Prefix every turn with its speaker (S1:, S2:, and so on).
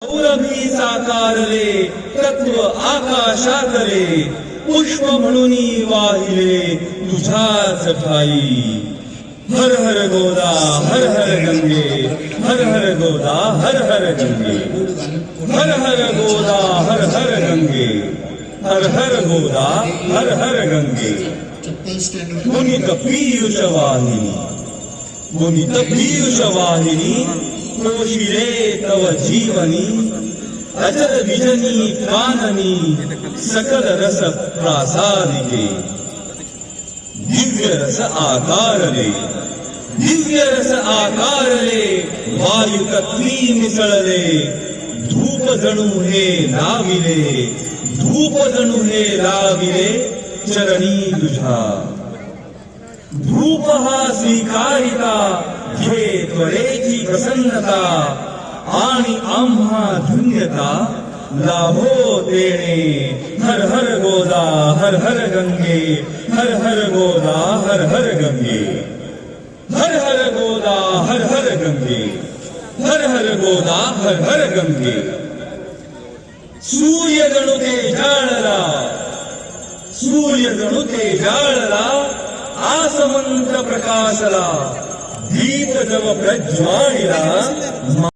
S1: सौरभी साकारले तत्व आकाशातले पुष्प म्हणून वाहिले तुझ्याच ठाई। हर हर गोदा हर हर गंगे, हर हर गोदा हर हर गंगे, हर हर गोदा हर हर गंगे, हर हर गोदा हर हर गंगे। पुनीत पीयूष वाहिनी, पुनीत पीयूष वाहिनी, पोशिले तव जीवनी, अजर विजनी काननी, सकल रस प्रासादिके। दिव्य रस आकारले, दिव्य रस आकारले, वायु तत्वी मिसळले, धूप जणू हे लाविले, धूप जणू हे लाविले चरणी तुझ्या। धूप हा स्वीकारिता, घे त्वरेची प्रसन्नता, आणि आम्हा धन्यता लाभो तेणे। हर हर गोदा हर हर गंगे, हर हर गोदा हर हर गंगे, हर हर गोदा हर हर गंगे, हर हर गोदा हर हर गंगे। सूर्य जणू ते जाळला, सूर्य जणू ते जाळला, आसमंत प्रकाशला, दीप जव प्रज्वालिला।